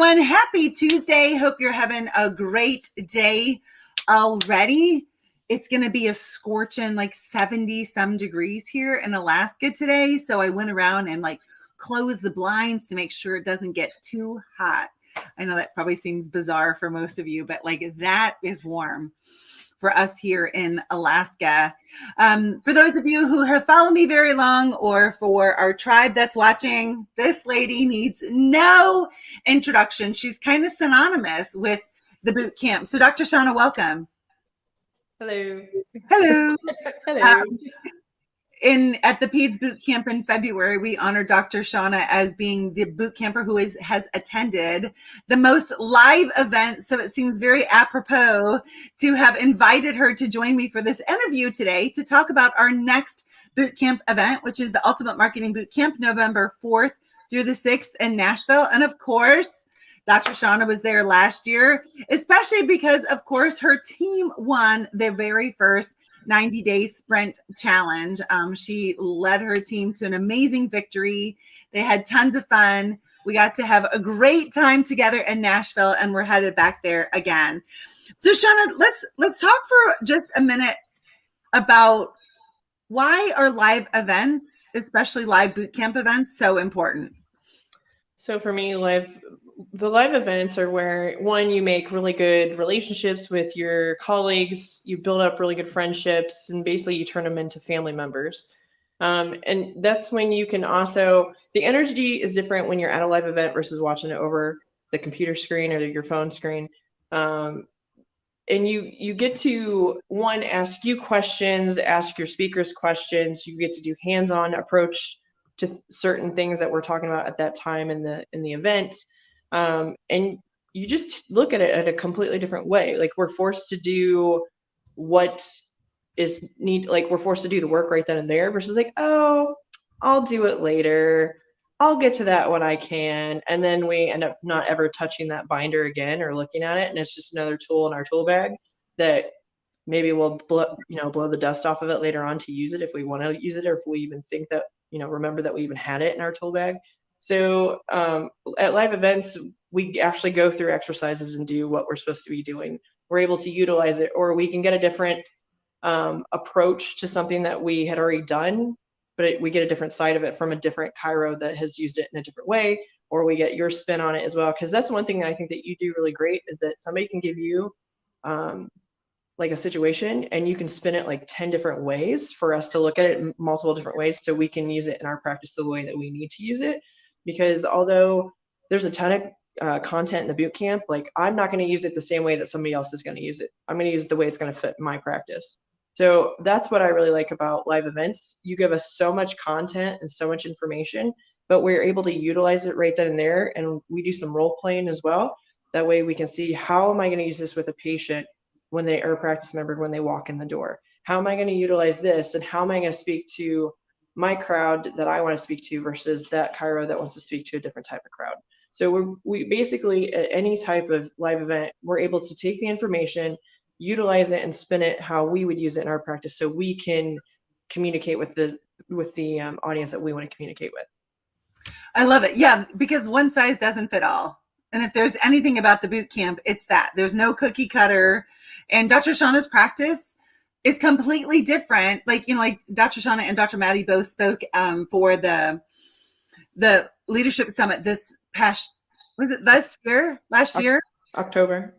everyone. Happy Tuesday. Hope you're having a great day already. It's going to be a scorching 70 some degrees here in Alaska today. So I went around and closed the blinds to make sure it doesn't get too hot. I know that probably seems bizarre for most of you, but that is warm for us here in Alaska. For those of you who have followed me very long, or for our tribe that's watching, this lady needs no introduction. She's kind of synonymous with the boot camp. So Dr. Shauna, welcome. Hello. Hello. Hello. At the PEDS boot camp in February, we honored Dr. Shauna as being the boot camper who has attended the most live events. So it seems very apropos to have invited her to join me for this interview today to talk about our next boot camp event, which is the Ultimate Marketing Boot Camp, November 4th through the 6th in Nashville. And of course, Dr. Shauna was there last year, especially because, of course, her team won their very first 90-day sprint challenge. She led her team to an amazing victory. They had tons of fun. We got to have a great time together in Nashville, and we're headed back there again. So Shauna, let's talk for just a minute about why are live events, especially live boot camp events, so important? So for me, the live events are where, one, you make really good relationships with your colleagues, you build up really good friendships, and basically you turn them into family members. And that's when you can also, the energy is different when you're at a live event versus watching it over the computer screen or your phone screen. And you get to, one, ask you questions, ask your speakers questions, you get to do hands-on approach to certain things that we're talking about at that time in the event. And you just look at it at a completely different way. We're forced to do what is we're forced to do the work right then and there versus oh, I'll do it later. I'll get to that when I can. And then we end up not ever touching that binder again or looking at it. And it's just another tool in our tool bag that maybe we'll blow the dust off of it later on to use it if we want to use it, or if we even think that, remember that we even had it in our tool bag. So at live events, we actually go through exercises and do what we're supposed to be doing. We're able to utilize it, or we can get a different approach to something that we had already done, but we get a different side of it from a different chiro that has used it in a different way, or we get your spin on it as well. Because that's one thing I think that you do really great, is that somebody can give you a situation and you can spin it 10 different ways for us to look at it in multiple different ways, so we can use it in our practice the way that we need to use it. Because although there's a ton of content in the boot camp, I'm not going to use it the same way that somebody else is going to use it. I'm going to use it the way it's going to fit my practice. So that's what I really like about live events. You give us so much content and so much information, but we're able to utilize it right then and there. And we do some role playing as well. That way we can see, how am I going to use this with a patient when they are a practice member, when they walk in the door? How am I going to utilize this? And how am I going to speak to my crowd that I want to speak to versus that chiro that wants to speak to a different type of crowd? So we basically, at any type of live event, we're able to take the information, utilize it, and spin it how we would use it in our practice, so we can communicate with the audience that we want to communicate with. I love it. Yeah, because one size doesn't fit all. And if there's anything about the boot camp, it's that there's no cookie cutter. And Dr. Shauna's practice is completely different. Dr. Shauna and Dr. Maddie both spoke for the leadership summit this past, was it last year? October.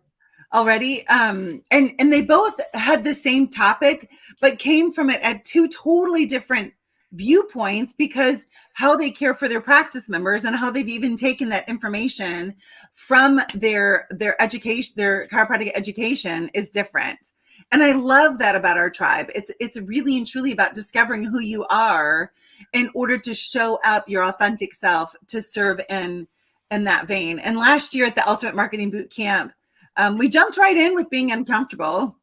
Already. And they both had the same topic, but came from it at two totally different viewpoints, because how they care for their practice members and how they've even taken that information from their education, their chiropractic education, is different. And I love that about our tribe. It's really and truly about discovering who you are in order to show up your authentic self to serve in that vein. And last year at the Ultimate Marketing Boot Camp, we jumped right in with being uncomfortable.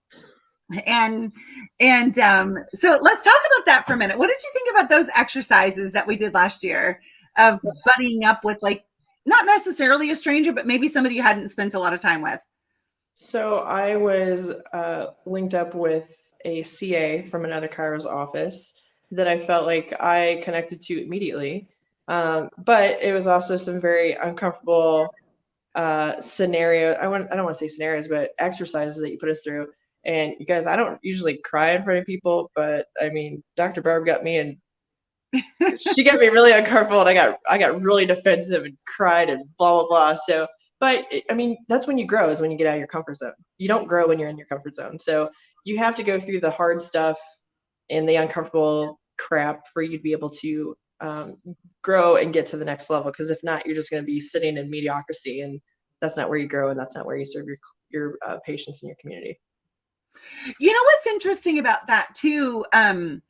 And so let's talk about that for a minute. What did you think about those exercises that we did last year of buddying up with, not necessarily a stranger, but maybe somebody you hadn't spent a lot of time with? So I was linked up with a CA from another chiro's office that I felt like I connected to immediately. But it was also some very uncomfortable scenario. I don't want to say scenarios, but exercises that you put us through. And you guys, I don't usually cry in front of people, but I mean, Dr. Barb got me, and she got me really uncomfortable, and I got really defensive and cried and blah blah blah. So, but I mean, that's when you grow, is when you get out of your comfort zone. You don't grow when you're in your comfort zone. So you have to go through the hard stuff and the uncomfortable crap for you to be able to grow and get to the next level. Because if not, you're just going to be sitting in mediocrity, and that's not where you grow, and that's not where you serve your patients in your community. You know what's interesting about that too, and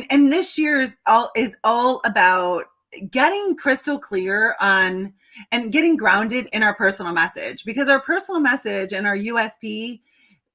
this year's is all about getting crystal clear on and getting grounded in our personal message, because our personal message and our USP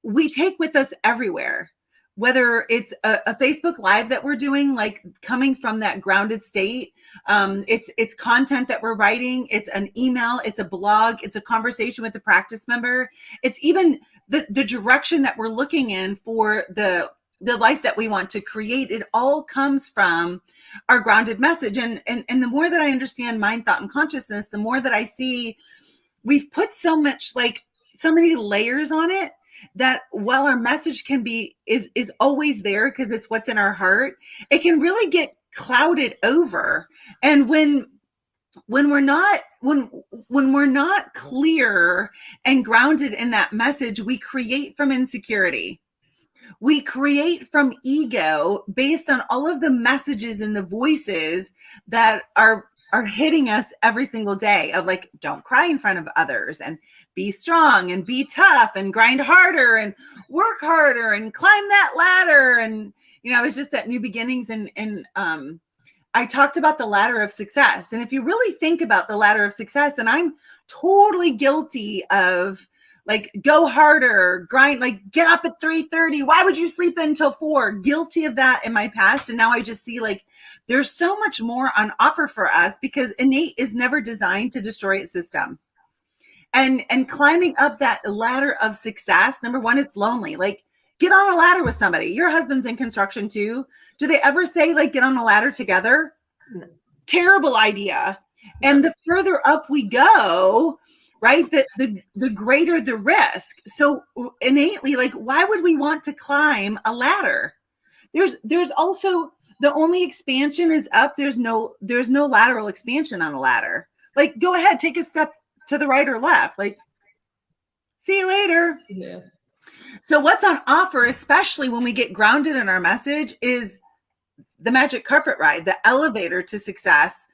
we take with us everywhere. Whether it's a Facebook Live that we're doing, like coming from that grounded state, it's content that we're writing, it's an email, it's a blog, it's a conversation with a practice member, it's even the direction that we're looking in for the life that we want to create. It all comes from our grounded message. And the more that I understand mind, thought, and consciousness, the more that I see we've put so many layers on it, that while our message can be is always there because it's what's in our heart, it can really get clouded over. And when we're not clear and grounded in that message, we create from insecurity. We create from ego based on all of the messages and the voices that are hitting us every single day, of like, don't cry in front of others, and be strong and be tough and grind harder and work harder and climb that ladder. And, I was just at New Beginnings, and I talked about the ladder of success. And if you really think about the ladder of success, and I'm totally guilty of like, go harder, grind, like get up at 3:30. Why would you sleep until 4? Guilty of that in my past. And now I just see like, there's so much more on offer for us, because innate is never designed to destroy its system. And climbing up that ladder of success, number one, it's lonely. Like, get on a ladder with somebody. Your husband's in construction too. Do they ever say like, get on a ladder together? No. Terrible idea. And the further up we go, right, the greater the risk. So innately, like, why would we want to climb a ladder? There's also, the only expansion is up. There's no lateral expansion on a ladder. Like, go ahead, take a step to the right or left. Like, see you later. Yeah. So what's on offer, especially when we get grounded in our message, is the magic carpet ride, the elevator to success,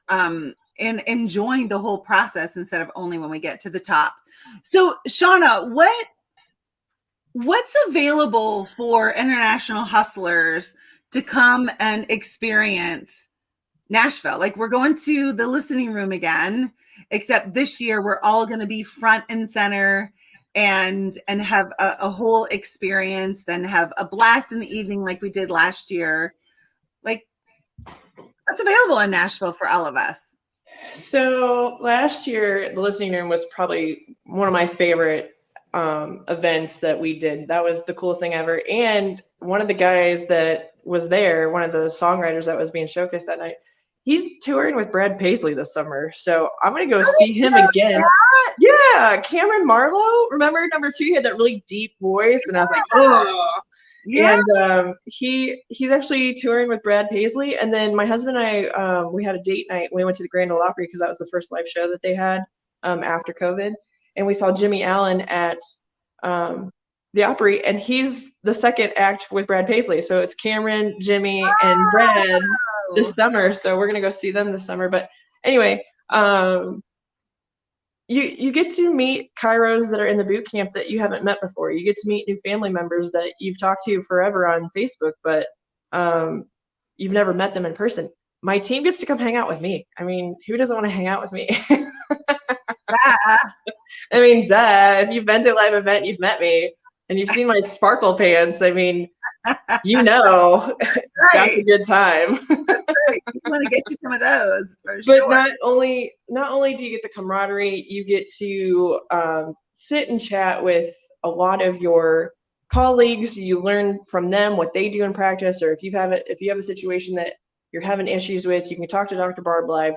and enjoying the whole process instead of only when we get to the top. So Shauna, what's available for international hustlers to come and experience Nashville? Like, we're going to the listening room again, except this year we're all going to be front and center and have a whole experience, then have a blast in the evening like we did last year. Like, what's available in Nashville for all of us? So last year, the listening room was probably one of my favorite events that we did. That was the coolest thing ever. And one of the guys that was there, one of the songwriters that was being showcased that night, he's touring with Brad Paisley this summer. So I'm going to go see him again. That? Yeah. Cameron Marlowe. Remember number 2? He had that really deep voice. And I was like, oh. Yeah. And he's actually touring with Brad Paisley. And then my husband and I, we had a date night. We went to the Grand Ole Opry because that was the first live show that they had after COVID. And we saw Jimmy Allen at the Opry, and he's the second act with Brad Paisley. So it's Cameron, Jimmy, and Brad this summer. So we're gonna go see them this summer. But anyway, you get to meet Kairos that are in the boot camp that you haven't met before. You get to meet new family members that you've talked to forever on Facebook, but you've never met them in person. My team gets to come hang out with me. I mean, who doesn't want to hang out with me? I mean, duh. If you've been to a live event, you've met me, and you've seen my sparkle pants. I mean, right. That's a good time. Right. You want to get you some of those, for but sure. Not only do you get the camaraderie, you get to sit and chat with a lot of your colleagues. You learn from them what they do in practice, or if you have a situation that you're having issues with, you can talk to Dr. Barb live.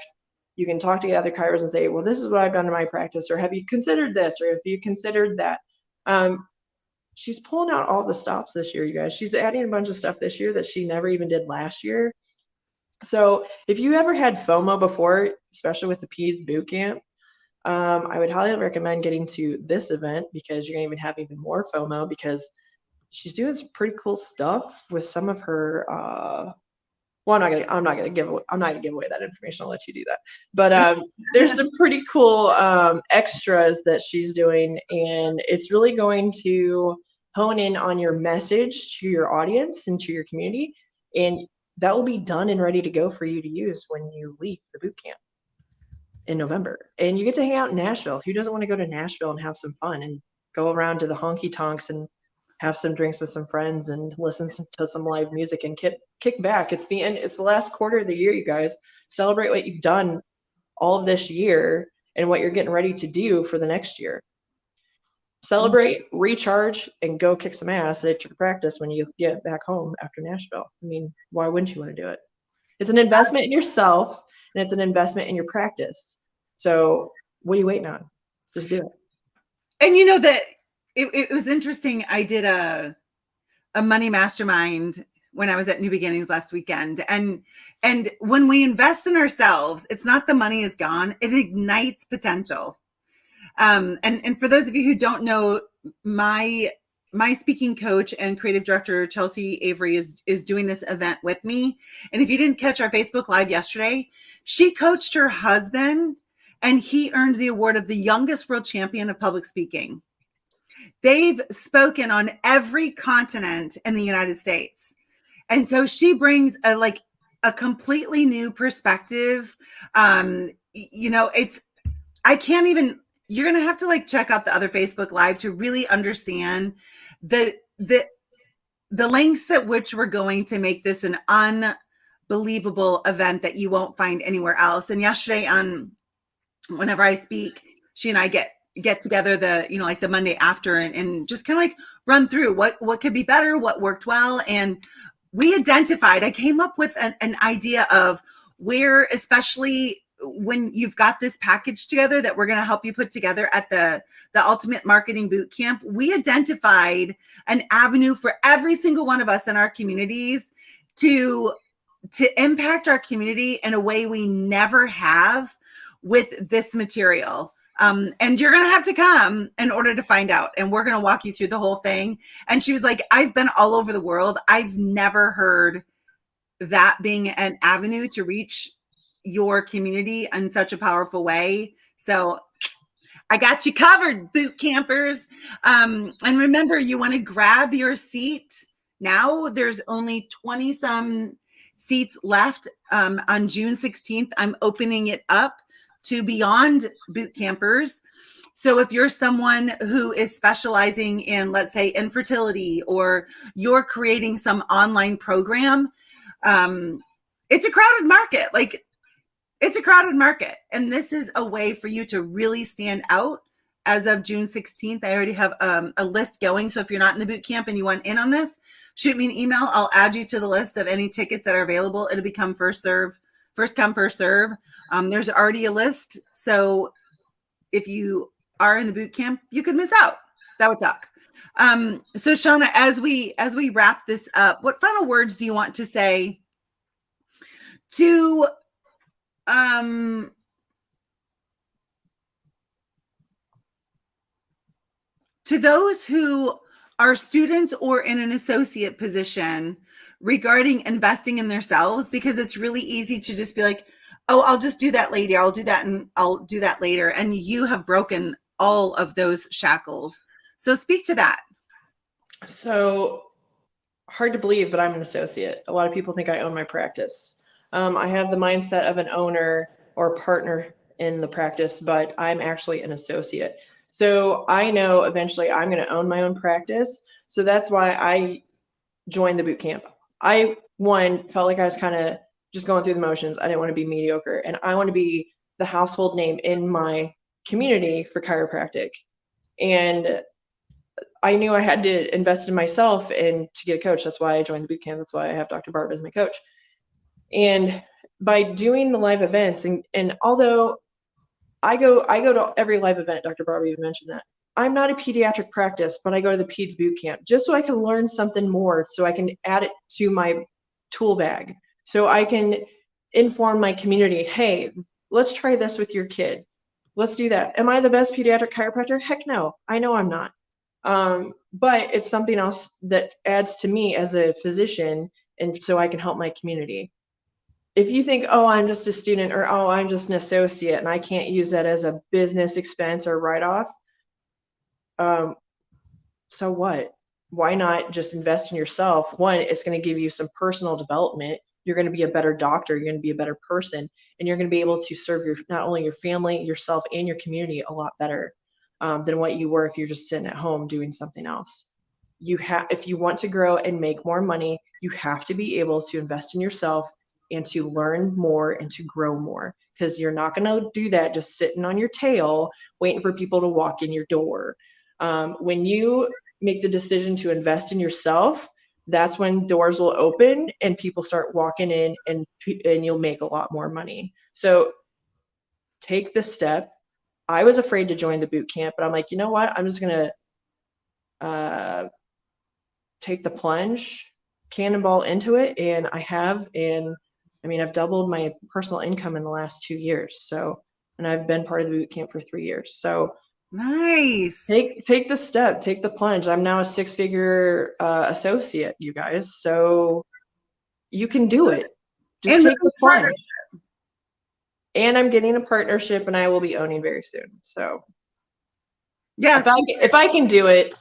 You can talk to the other chiros and say, well, this is what I've done in my practice, or have you considered this, or have you considered that? She's pulling out all the stops this year, you guys. She's adding a bunch of stuff this year that she never even did last year. So if you ever had FOMO before, especially with the PEDS boot camp, I would highly recommend getting to this event because you're gonna even have even more FOMO because she's doing some pretty cool stuff with some of her. Well, I'm not gonna give away that information. I'll let you do that. But there's some pretty cool extras that she's doing, and it's really going to hone in on your message to your audience and to your community, and that will be done and ready to go for you to use when you leave the boot camp in November. And you get to hang out in Nashville. Who doesn't want to go to Nashville and have some fun and go around to the honky tonks and have some drinks with some friends and listen to some live music and kick back. It's the end. It's the last quarter of the year, you guys. Celebrate what you've done all of this year and what you're getting ready to do for the next year. Celebrate, recharge, and go kick some ass at your practice when you get back home after Nashville. I mean, why wouldn't you want to do it? It's an investment in yourself, and it's an investment in your practice. So what are you waiting on? Just do it. And you know that it was interesting. I did a money mastermind when I was at New Beginnings last weekend. And when we invest in ourselves, it's not the money is gone. It ignites potential. And for those of you who don't know, my speaking coach and creative director, Chelsea Avery, is doing this event with me. And if you didn't catch our Facebook Live yesterday, she coached her husband and he earned the award of the youngest world champion of public speaking. They've spoken on every continent in the United States. And so she brings a completely new perspective. I can't even, you're going to have to check out the other Facebook Live to really understand the lengths at which we're going to make this an unbelievable event that you won't find anywhere else. And yesterday whenever I speak, she and I get together the Monday after and just kind of run through what could be better, what worked well. And we identified, I came up with an idea of where, especially when you've got this package together that we're going to help you put together at the Ultimate Marketing Boot Camp, we identified an avenue for every single one of us in our communities to impact our community in a way we never have with this material. And you're going to have to come in order to find out. And we're going to walk you through the whole thing. And she was like, I've been all over the world. I've never heard that being an avenue to reach your community in such a powerful way. So I got you covered, boot campers. And remember, you want to grab your seat now. There's only 20 some seats left. On June 16th, I'm opening it up to beyond boot campers. So if you're someone who is specializing in, let's say, infertility, or you're creating some online program, it's a crowded market. It's a crowded market. And this is a way for you to really stand out as of June 16th. I already have a list going. So if you're not in the boot camp and you want in on this, shoot me an email. I'll add you to the list of any tickets that are available. It'll become first come, first serve. There's already a list. So if you are in the boot camp, you could miss out. That would suck. So Shauna, as we wrap this up, what final words do you want to say to those who are students or in an associate position regarding investing in themselves? Because it's really easy to just be like, oh, I'll just do that later. I'll do that and I'll do that later. And you have broken all of those shackles. So speak to that. So hard to believe, but I'm an associate. A lot of people think I own my practice. I have the mindset of an owner or partner in the practice, but I'm actually an associate. So I know eventually I'm going to own my own practice. So that's why I joined the boot camp. I, felt like I was kind of just going through the motions. I didn't want to be mediocre, and I want to be the household name in my community for chiropractic. And I knew I had to invest in myself and to get a coach. That's why I joined the boot camp. That's why I have Dr. Barb as my coach. And by doing the live events, and although I go to every live event, Dr. Barbara even mentioned that. I'm not a pediatric practice, but I go to the peds boot camp just so I can learn something more, so I can add it to my tool bag, so I can inform my community, hey, let's try this with your kid. Let's do that. Am I the best pediatric chiropractor? Heck no. I know I'm not. But it's something else that adds to me as a physician, and so I can help my community. If you think, oh, I'm just a student, or oh, I'm just an associate and I can't use that as a business expense or write-off, so what? Why not just invest in yourself? One, it's going to give you some personal development. You're going to be a better doctor. You're going to be a better person, and you're going to be able to serve not only your family, yourself, and your community a lot better than what you were if you're just sitting at home doing something else. If you want to grow and make more money, you have to be able to invest in yourself and to learn more and to grow more, because you're not going to do that just sitting on your tail waiting for people to walk in your door. When you make the decision to invest in yourself, that's when doors will open and people start walking in, and you'll make a lot more money. So take the step. I was afraid to join the boot camp, but I'm like, you know what? I'm just going to take the plunge, cannonball into it. And I have, and I mean, I've doubled my personal income in the last 2 years. So, and I've been part of the boot camp for 3 years. So Nice. take the step, take the plunge. I'm now a 6-figure associate, you guys. So you can do it. Just And take the plunge. And I'm getting a partnership, and I will be owning very soon. So yes, if I can do it,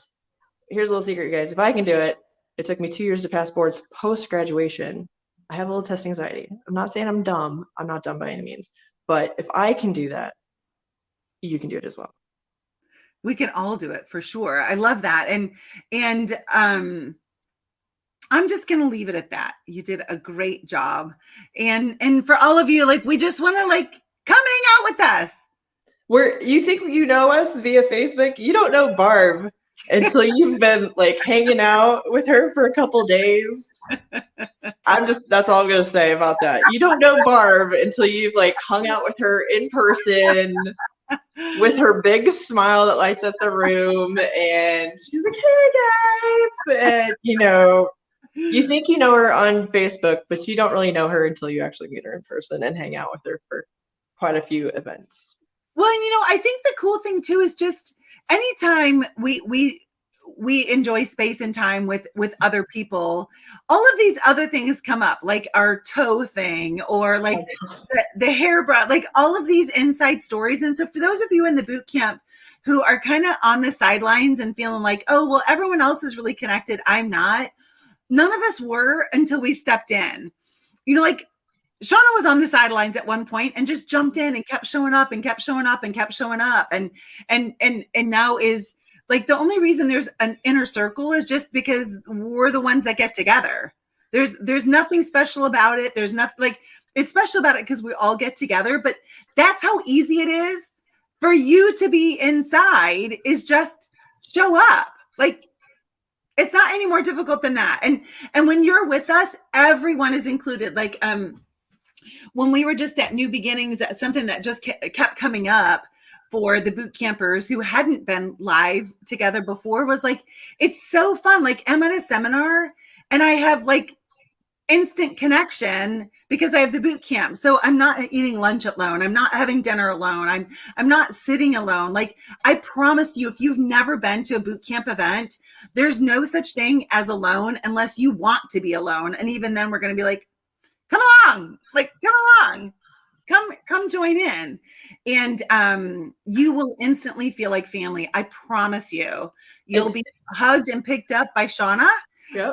here's a little secret, you guys. If I can do it, it took me 2 years to pass boards post-graduation. I have a little test anxiety. I'm not saying I'm dumb. I'm not dumb by any means. But if I can do that, you can do it as well. we can all do it for sure. I love that. And I'm just going to leave it at that. You did a great job. And for all of you, like, we just want to like come hang out with us. You think you know us via Facebook? You don't know Barb until you've been like hanging out with her for a couple days. That's all I'm going to say about that. You don't know Barb until you've like hung out with her in person with her big smile that lights up the room, and she's like, hey guys, and you think you know her on Facebook, but you don't really know her until you actually meet her in person and hang out with her for quite a few events. Well, and I think the cool thing too is just anytime we enjoy space and time with other people, all of these other things come up, like our toe thing, or like the hairbrush, like all of these inside stories. And so for those of you in the boot camp who are kind of on the sidelines and feeling like, oh, well, everyone else is really connected, I'm not. None of us were until we stepped in. Like Shauna was on the sidelines at one point and just jumped in and kept showing up and kept showing up and kept showing up. And now is like, the only reason there's an inner circle is just because we're the ones that get together. There's nothing special about it. There's nothing like, it's special about it because we all get together, but that's how easy it is for you to be inside, is just show up. Like, it's not any more difficult than that. And when you're with us, everyone is included. Like, when we were just at New Beginnings, that's something that just kept coming up for the boot campers who hadn't been live together before, was like, it's so fun. Like, I'm at a seminar and I have like instant connection because I have the boot camp. So I'm not eating lunch alone. I'm not having dinner alone. I'm not sitting alone. Like, I promise you, if you've never been to a boot camp event, there's no such thing as alone unless you want to be alone. And even then we're going to be like, come along, come join in. And you will instantly feel like family. I promise you. You'll be hugged and picked up by Shauna. Yep.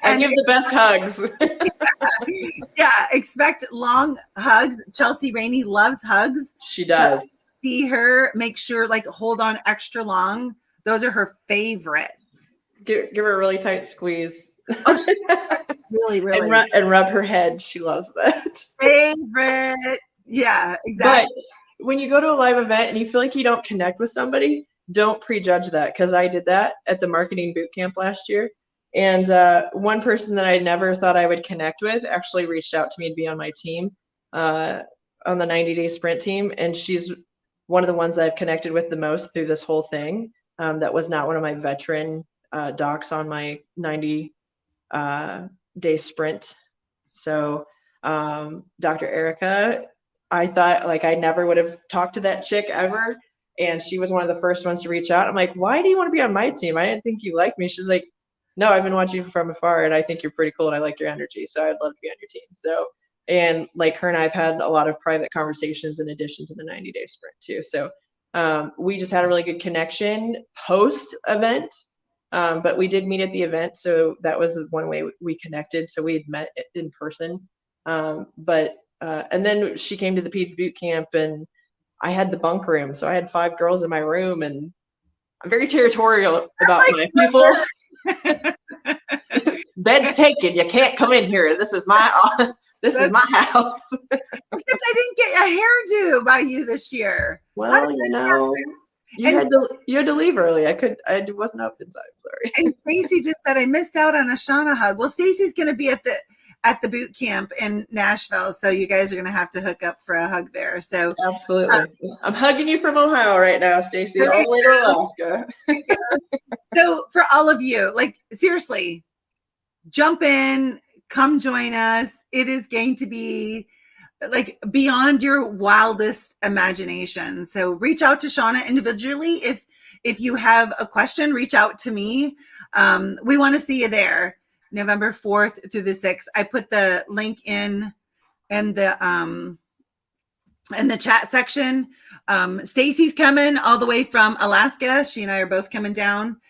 I give the best hugs. Yeah, expect long hugs. Chelsea Rainey loves hugs. She does. See her, make sure, like, hold on extra long. Those are her favorite. Give her a really tight squeeze. Oh, really. And rub her head. She loves that. Favorite. Yeah, exactly. But when you go to a live event and you feel like you don't connect with somebody, don't prejudge that, because I did that at the marketing boot camp last year. And one person that I never thought I would connect with actually reached out to me to be on my team, on the 90-day sprint team. And she's one of the ones that I've connected with the most through this whole thing. That was not one of my veteran docs on my 90-day sprint. So Dr. Erica, I thought like I never would have talked to that chick ever. And she was one of the first ones to reach out. I'm like, why do you want to be on my team? I didn't think you liked me. She's like, no, I've been watching you from afar and I think you're pretty cool and I like your energy. So I'd love to be on your team. So, and like her and I've had a lot of private conversations in addition to the 90-day sprint too. So we just had a really good connection post event. But we did meet at the event. So that was one way we connected. So we had met in person. And then she came to the Peds boot camp and I had the bunk room. So I had 5 girls in my room and I'm very territorial about my people. Bed's taken. You can't come in here. This is my house. Except I didn't get a hairdo by you this year. Well, you had to leave early. I wasn't up in time. Sorry. And Stacy just said I missed out on a Shauna hug. Well, Stacy's going to be at the boot camp in Nashville, so you guys are going to have to hook up for a hug there. So absolutely, I'm hugging you from Ohio right now, Stacy, all the way to Alaska. So for all of you, like seriously, jump in, come join us. It is going to be like beyond your wildest imagination. So reach out to Shauna individually. If you have a question, reach out to me. We want to see you there, November 4th through the 6th. I put the link in the chat section. Stacy's coming all the way from Alaska. She and I are both coming down.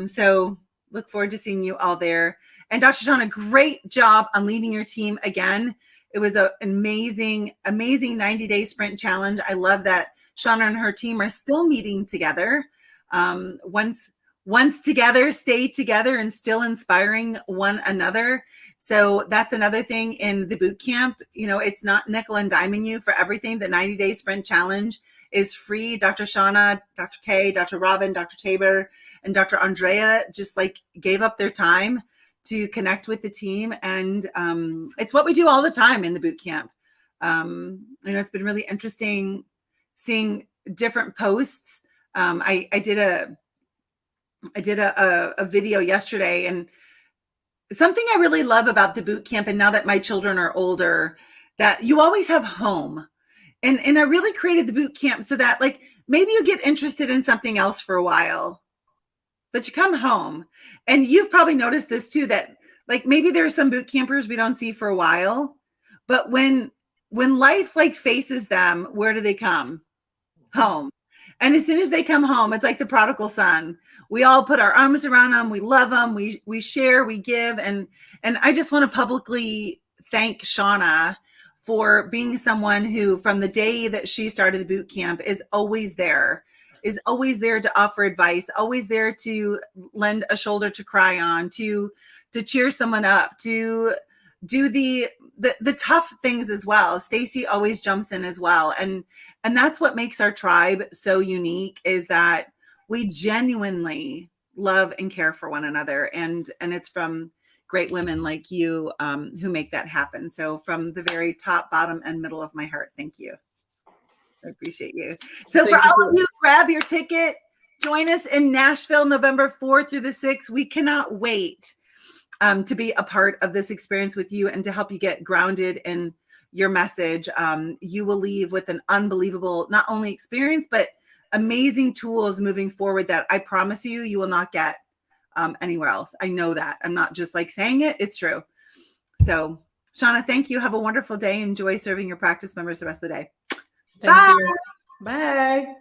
So look forward to seeing you all there. And Dr. Shauna, great job on leading your team again. It was an amazing 90-day sprint challenge. I love that Shauna and her team are still meeting together. Once together, stay together, and still inspiring one another. So that's another thing in the boot camp. It's not nickel and diming you for everything. The 90-day sprint challenge is free. Dr. Shauna, Dr. Kay, Dr. Robin, Dr. Tabor, and Dr. Andrea just like gave up their time to connect with the team. And it's what we do all the time in the boot camp. It's been really interesting seeing different posts. I did a video yesterday, and something I really love about the boot camp, and now that my children are older, that you always have home. And I really created the boot camp so that like maybe you get interested in something else for a while, but you come home. And you've probably noticed this too, that like maybe there are some boot campers we don't see for a while, but when life like faces them, where do they come? Home. And as soon as they come home, it's like the prodigal son. We all put our arms around them. We love them. We share, we give. And I just want to publicly thank Shauna for being someone who, from the day that she started the boot camp, is always there to offer advice, always there to lend a shoulder to cry on, to cheer someone up, to do the tough things as well. Stacy always jumps in as well. And that's what makes our tribe so unique, is that we genuinely love and care for one another. And it's from great women like you who make that happen. So from the very top, bottom, and middle of my heart, thank you. I appreciate you. So for all of you, grab your ticket. Join us in Nashville, November 4th through the 6th. We cannot wait to be a part of this experience with you and to help you get grounded in your message. You will leave with an unbelievable, not only experience, but amazing tools moving forward that I promise you will not get anywhere else. I know that. I'm not just like saying it. It's true. So Shauna, thank you. Have a wonderful day. Enjoy serving your practice members the rest of the day. Thank you. Bye.